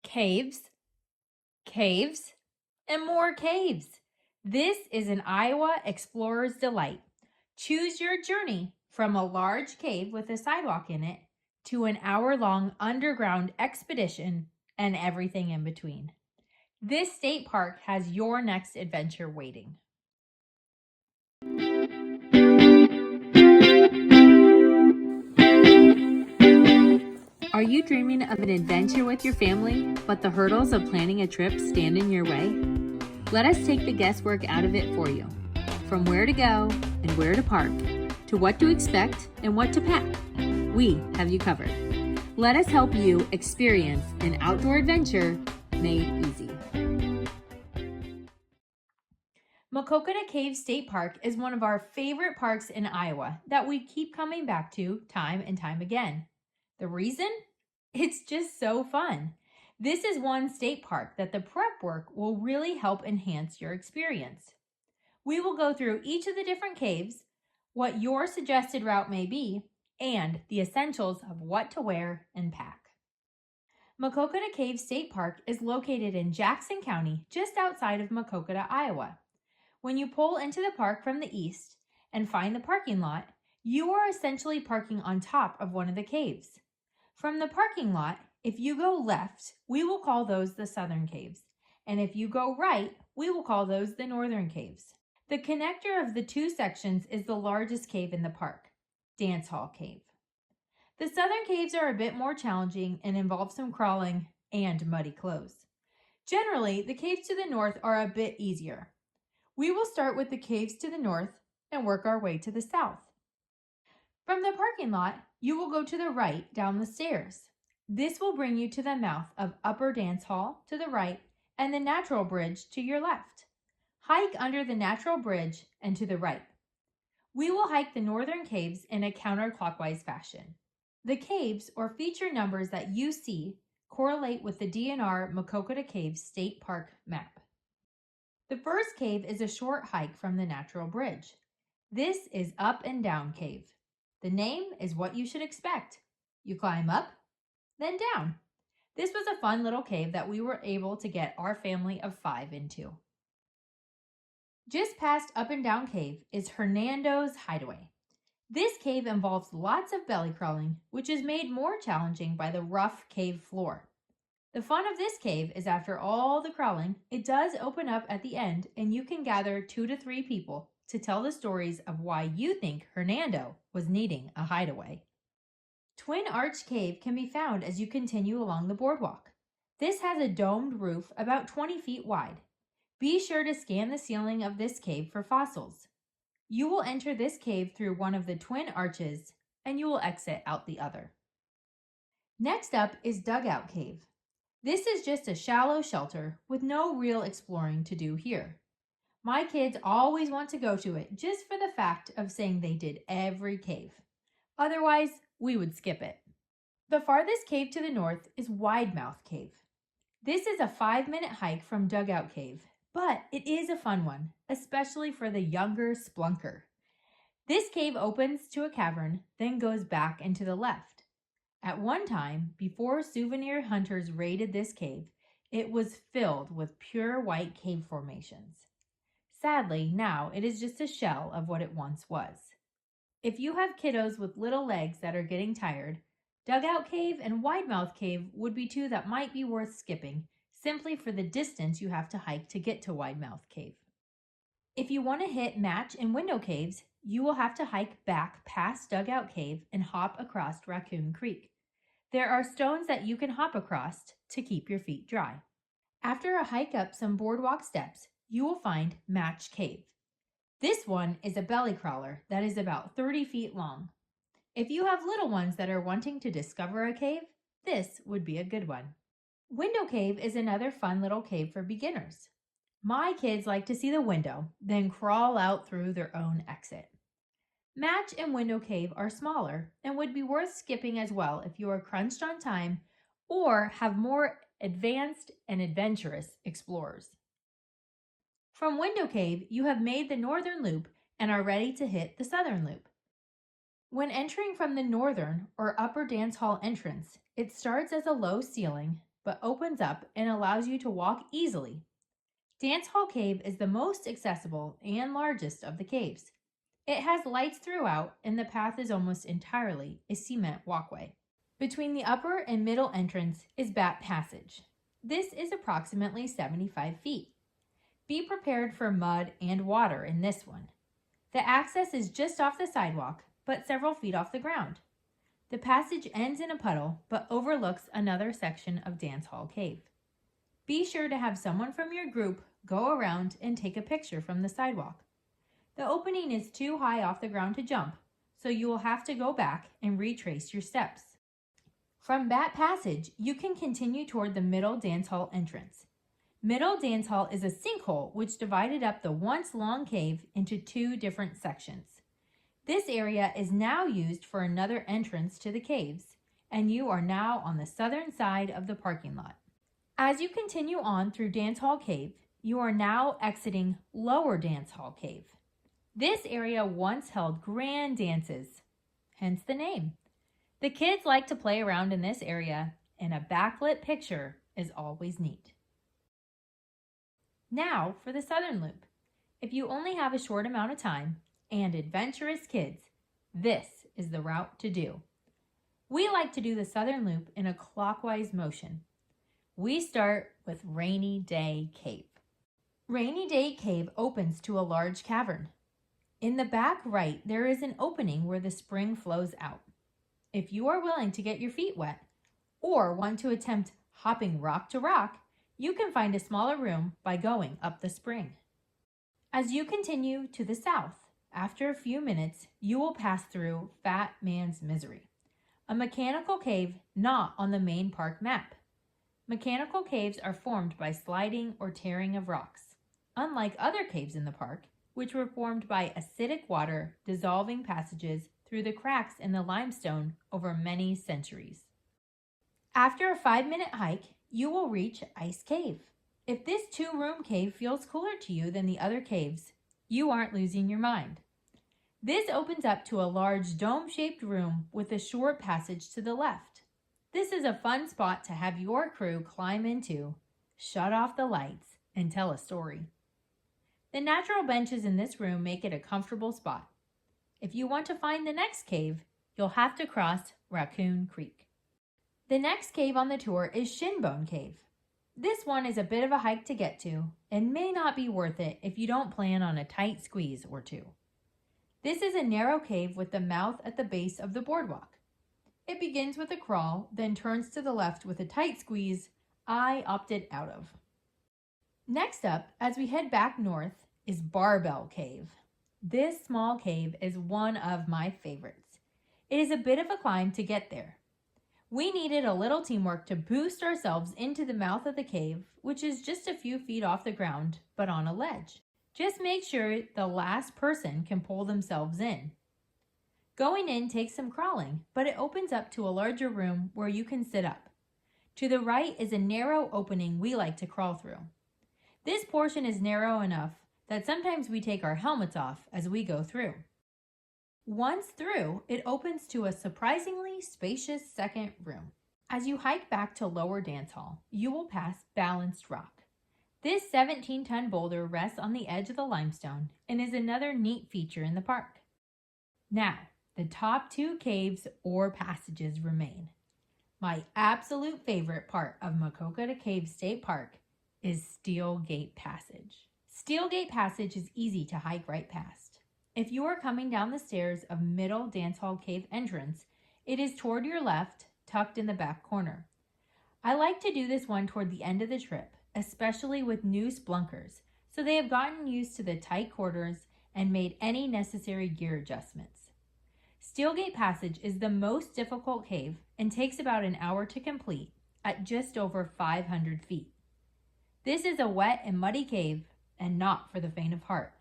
caves, caves, and more caves. This is an Iowa explorer's delight. Choose your journey from a large cave with a sidewalk in it to an hour-long underground expedition and everything in between. This state park has your next adventure waiting. Are you dreaming of an adventure with your family, but the hurdles of planning a trip stand in your way? Let us take the guesswork out of it for you. From where to go and where to park, to what to expect and what to pack, we have you covered. Let us help you experience an outdoor adventure made easy. Maquoketa Caves State Park is one of our favorite parks in Iowa that we keep coming back to time and time again. The reason? It's just so fun. This is one state park that the prep work will really help enhance your experience. We will go through each of the different caves, what your suggested route may be, and the essentials of what to wear and pack. Maquoketa Caves State Park is located in Jackson County, just outside of Maquoketa, Iowa. When you pull into the park from the east and find the parking lot, you are essentially parking on top of one of the caves. From the parking lot, if you go left, we will call those the southern caves, and if you go right, we will call those the northern caves. The connector of the two sections is the largest cave in the park, Dancehall Cave. The southern caves are a bit more challenging and involve some crawling and muddy clothes. Generally, the caves to the north are a bit easier. We will start with the caves to the north and work our way to the south. From the parking lot, you will go to the right down the stairs. This will bring you to the mouth of Upper Dance Hall to the right and the Natural Bridge to your left. Hike under the Natural Bridge and to the right. We will hike the northern caves in a counterclockwise fashion. The caves or feature numbers that you see correlate with the DNR Maquoketa Caves State Park map. The first cave is a short hike from the Natural Bridge. This is Up and Down Cave. The name is what you should expect. You climb up, then down. This was a fun little cave that we were able to get our family of 5 into. Just past Up and Down Cave is Hernando's Hideaway. This cave involves lots of belly crawling, which is made more challenging by the rough cave floor. The fun of this cave is after all the crawling, it does open up at the end and you can gather 2 to 3 people to tell the stories of why you think Hernando was needing a hideaway. Twin Arch Cave can be found as you continue along the boardwalk. This has a domed roof about 20 feet wide. Be sure to scan the ceiling of this cave for fossils. You will enter this cave through one of the twin arches and you will exit out the other. Next up is Dugout Cave. This is just a shallow shelter with no real exploring to do here. My kids always want to go to it just for the fact of saying they did every cave. Otherwise, we would skip it. The farthest cave to the north is Wide Mouth Cave. This is a 5-minute hike from Dugout Cave, but it is a fun one, especially for the younger Spelunker. This cave opens to a cavern, then goes back and to the left. At one time, before souvenir hunters raided this cave, it was filled with pure white cave formations. Sadly, now it is just a shell of what it once was. If you have kiddos with little legs that are getting tired, Dugout Cave and Wide Mouth Cave would be 2 that might be worth skipping, simply for the distance you have to hike to get to Wide Mouth Cave. If you want to hit Match and Window Caves, you will have to hike back past Dugout Cave and hop across Raccoon Creek. There are stones that you can hop across to keep your feet dry. After a hike up some boardwalk steps, you will find Match Cave. This one is a belly crawler that is about 30 feet long. If you have little ones that are wanting to discover a cave, this would be a good one. Window Cave is another fun little cave for beginners. My kids like to see the window, then crawl out through their own exit. Match and Window Cave are smaller and would be worth skipping as well if you are crunched on time or have more advanced and adventurous explorers. From Window Cave, you have made the northern loop and are ready to hit the southern loop. When entering from the northern or upper dance hall entrance, it starts as a low ceiling, but opens up and allows you to walk easily. Dancehall Cave is the most accessible and largest of the caves. It has lights throughout, and the path is almost entirely a cement walkway. Between the upper and middle entrance is Bat Passage. This is approximately 75 feet. Be prepared for mud and water in this one. The access is just off the sidewalk, but several feet off the ground. The passage ends in a puddle, but overlooks another section of Dancehall Cave. Be sure to have someone from your group go around and take a picture from the sidewalk. The opening is too high off the ground to jump, so you will have to go back and retrace your steps. From Bat Passage, you can continue toward the Middle Dancehall entrance. Middle Dancehall is a sinkhole which divided up the once long cave into two different sections. This area is now used for another entrance to the caves, and you are now on the southern side of the parking lot. As you continue on through Dancehall Cave, you are now exiting Lower Dancehall Cave. This area once held grand dances, hence the name. The kids like to play around in this area, and a backlit picture is always neat. Now for the southern loop. If you only have a short amount of time and adventurous kids, this is the route to do. We like to do the southern loop in a clockwise motion. We start with Rainy Day Cave. Rainy Day Cave opens to a large cavern. In the back right, there is an opening where the spring flows out. If you are willing to get your feet wet or want to attempt hopping rock to rock, you can find a smaller room by going up the spring. As you continue to the south, after a few minutes, you will pass through Fat Man's Misery, a mechanical cave not on the main park map. Mechanical caves are formed by sliding or tearing of rocks, unlike other caves in the park, which were formed by acidic water dissolving passages through the cracks in the limestone over many centuries. After a 5-minute hike, you will reach Ice Cave. If this 2-room cave feels cooler to you than the other caves, you aren't losing your mind. This opens up to a large dome-shaped room with a short passage to the left. This is a fun spot to have your crew climb into, shut off the lights, and tell a story. The natural benches in this room make it a comfortable spot. If you want to find the next cave, you'll have to cross Raccoon Creek. The next cave on the tour is Shinbone Cave. This one is a bit of a hike to get to and may not be worth it if you don't plan on a tight squeeze or two. This is a narrow cave with the mouth at the base of the boardwalk. It begins with a crawl, then turns to the left with a tight squeeze I opted out of. Next up, as we head back north, is Barbell Cave. This small cave is one of my favorites. It is a bit of a climb to get there. We needed a little teamwork to boost ourselves into the mouth of the cave, which is just a few feet off the ground, but on a ledge. Just make sure the last person can pull themselves in. Going in takes some crawling, but it opens up to a larger room where you can sit up. To the right is a narrow opening we like to crawl through. This portion is narrow enough that sometimes we take our helmets off as we go through. Once through, it opens to a surprisingly spacious second room. As you hike back to Lower Dancehall, you will pass Balanced Rock. This 17-ton boulder rests on the edge of the limestone and is another neat feature in the park. Now, the top 2 caves or passages remain. My absolute favorite part of Maquoketa Caves State Park is Steel Gate Passage. Steel Gate Passage is easy to hike right past. If you are coming down the stairs of Middle Dancehall Cave entrance, it is toward your left, tucked in the back corner. I like to do this one toward the end of the trip, especially with new spelunkers, so they have gotten used to the tight quarters and made any necessary gear adjustments. Steel Gate Passage is the most difficult cave and takes about an hour to complete at just over 500 feet. This is a wet and muddy cave and not for the faint of heart.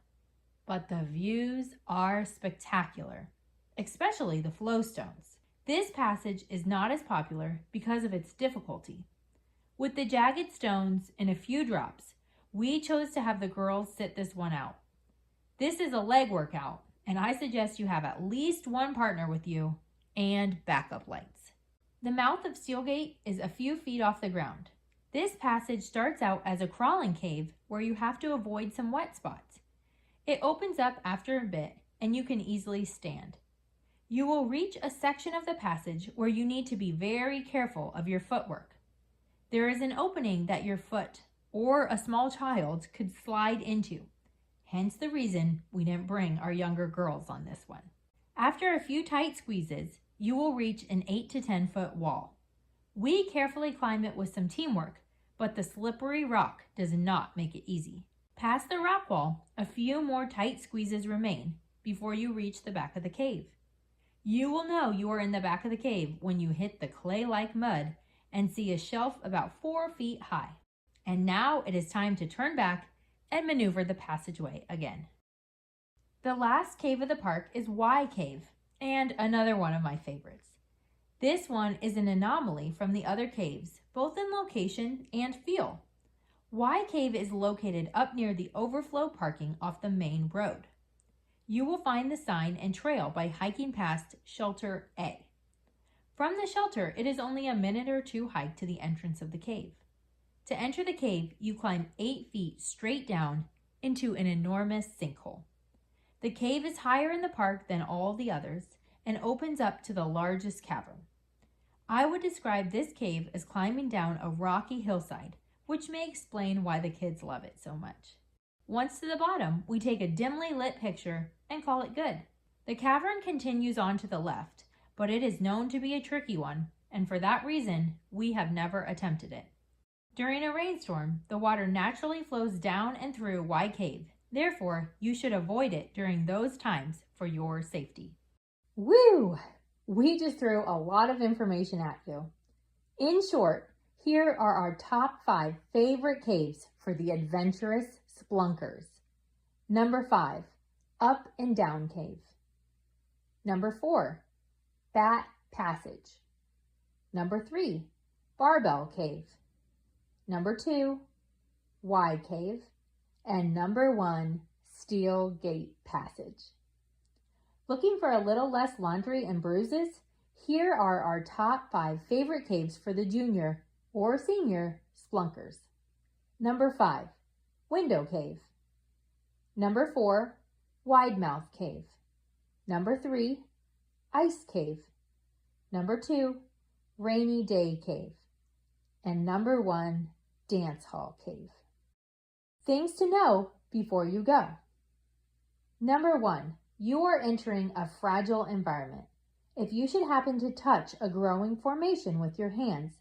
But the views are spectacular, especially the flowstones. This passage is not as popular because of its difficulty. With the jagged stones and a few drops, we chose to have the girls sit this one out. This is a leg workout, and I suggest you have at least one partner with you and backup lights. The mouth of Steel Gate is a few feet off the ground. This passage starts out as a crawling cave where you have to avoid some wet spots. It opens up after a bit and you can easily stand. You will reach a section of the passage where you need to be very careful of your footwork. There is an opening that your foot or a small child could slide into. Hence the reason we didn't bring our younger girls on this one. After a few tight squeezes, you will reach an 8 to 10 foot wall. We carefully climb it with some teamwork, but the slippery rock does not make it easy. Past the rock wall, a few more tight squeezes remain before you reach the back of the cave. You will know you are in the back of the cave when you hit the clay-like mud and see a shelf about 4 feet high. And now it is time to turn back and maneuver the passageway again. The last cave of the park is Wye Cave, and another one of my favorites. This one is an anomaly from the other caves, both in location and feel. Wye Cave is located up near the overflow parking off the main road. You will find the sign and trail by hiking past Shelter A. From the shelter, it is only a minute or two hike to the entrance of the cave. To enter the cave, you climb 8 feet straight down into an enormous sinkhole. The cave is higher in the park than all the others and opens up to the largest cavern. I would describe this cave as climbing down a rocky hillside, which may explain why the kids love it so much. Once to the bottom, we take a dimly lit picture and call it good. The cavern continues on to the left, but it is known to be a tricky one, and for that reason, we have never attempted it. During a rainstorm, the water naturally flows down and through Wye Cave. Therefore, you should avoid it during those times for your safety. Woo! We just threw a lot of information at you. In short, here are our top 5 favorite caves for the adventurous spelunkers. Number 5, Up and Down Cave. Number 4, Bat Passage. Number 3, Barbell Cave. Number 2, Wye Cave. And number 1, Steel Gate Passage. Looking for a little less laundry and bruises? Here are our top 5 favorite caves for the junior or senior spelunkers. Number 5, Window Cave. Number 4, Wide Mouth Cave. Number 3, Ice Cave. Number 2, Rainy Day Cave. And number 1, Dancehall Cave. Things to know before you go. Number 1, you are entering a fragile environment. If you should happen to touch a growing formation with your hands,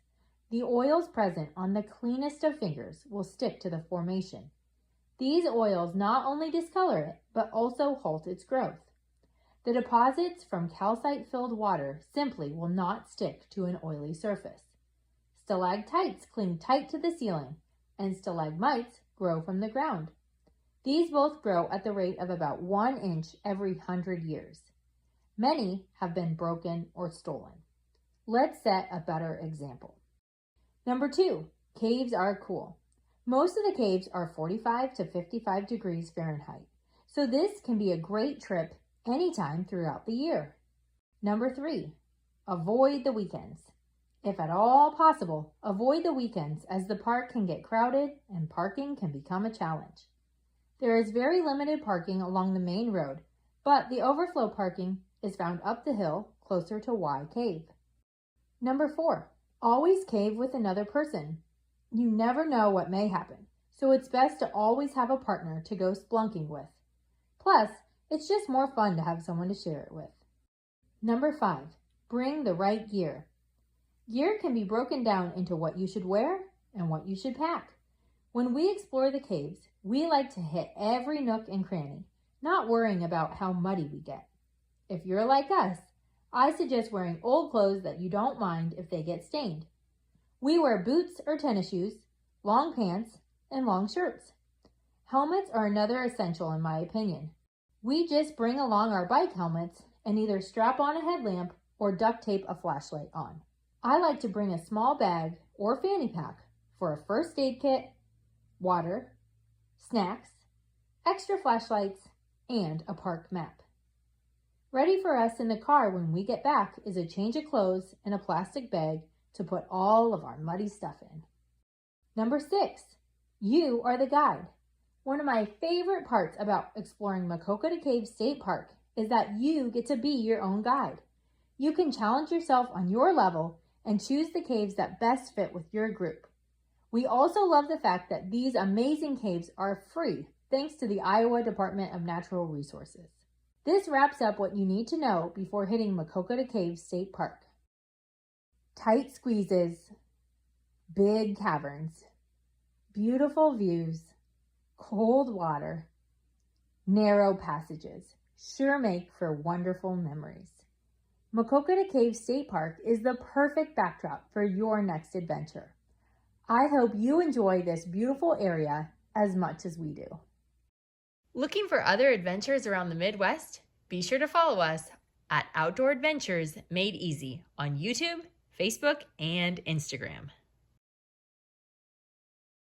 the oils present on the cleanest of fingers will stick to the formation. These oils not only discolor it, but also halt its growth. The deposits from calcite-filled water simply will not stick to an oily surface. Stalactites cling tight to the ceiling, and stalagmites grow from the ground. These both grow at the rate of about 1 inch every 100 years. Many have been broken or stolen. Let's set a better example. Number 2, caves are cool. Most of the caves are 45 to 55 degrees Fahrenheit, so this can be a great trip anytime throughout the year. Number 3, avoid the weekends. If at all possible, avoid the weekends as the park can get crowded and parking can become a challenge. There is very limited parking along the main road, but the overflow parking is found up the hill closer to Wye Cave. Number 4, always cave with another person. You never know what may happen, so it's best to always have a partner to go spelunking with. Plus, it's just more fun to have someone to share it with. Number 5, bring the right gear. Gear can be broken down into what you should wear and what you should pack. When we explore the caves, we like to hit every nook and cranny, not worrying about how muddy we get. If you're like us, I suggest wearing old clothes that you don't mind if they get stained. We wear boots or tennis shoes, long pants, and long shirts. Helmets are another essential in my opinion. We just bring along our bike helmets and either strap on a headlamp or duct tape a flashlight on. I like to bring a small bag or fanny pack for a first aid kit, water, snacks, extra flashlights, and a park map. Ready for us in the car when we get back is a change of clothes and a plastic bag to put all of our muddy stuff in. Number 6, you are the guide. One of my favorite parts about exploring Maquoketa Caves State Park is that you get to be your own guide. You can challenge yourself on your level and choose the caves that best fit with your group. We also love the fact that these amazing caves are free thanks to the Iowa Department of Natural Resources. This wraps up what you need to know before hitting Maquoketa Caves State Park. Tight squeezes, big caverns, beautiful views, cold water, narrow passages sure make for wonderful memories. Maquoketa Caves State Park is the perfect backdrop for your next adventure. I hope you enjoy this beautiful area as much as we do. Looking for other adventures around the Midwest? Be sure to follow us at Outdoor Adventures Made Easy on YouTube, Facebook, and Instagram.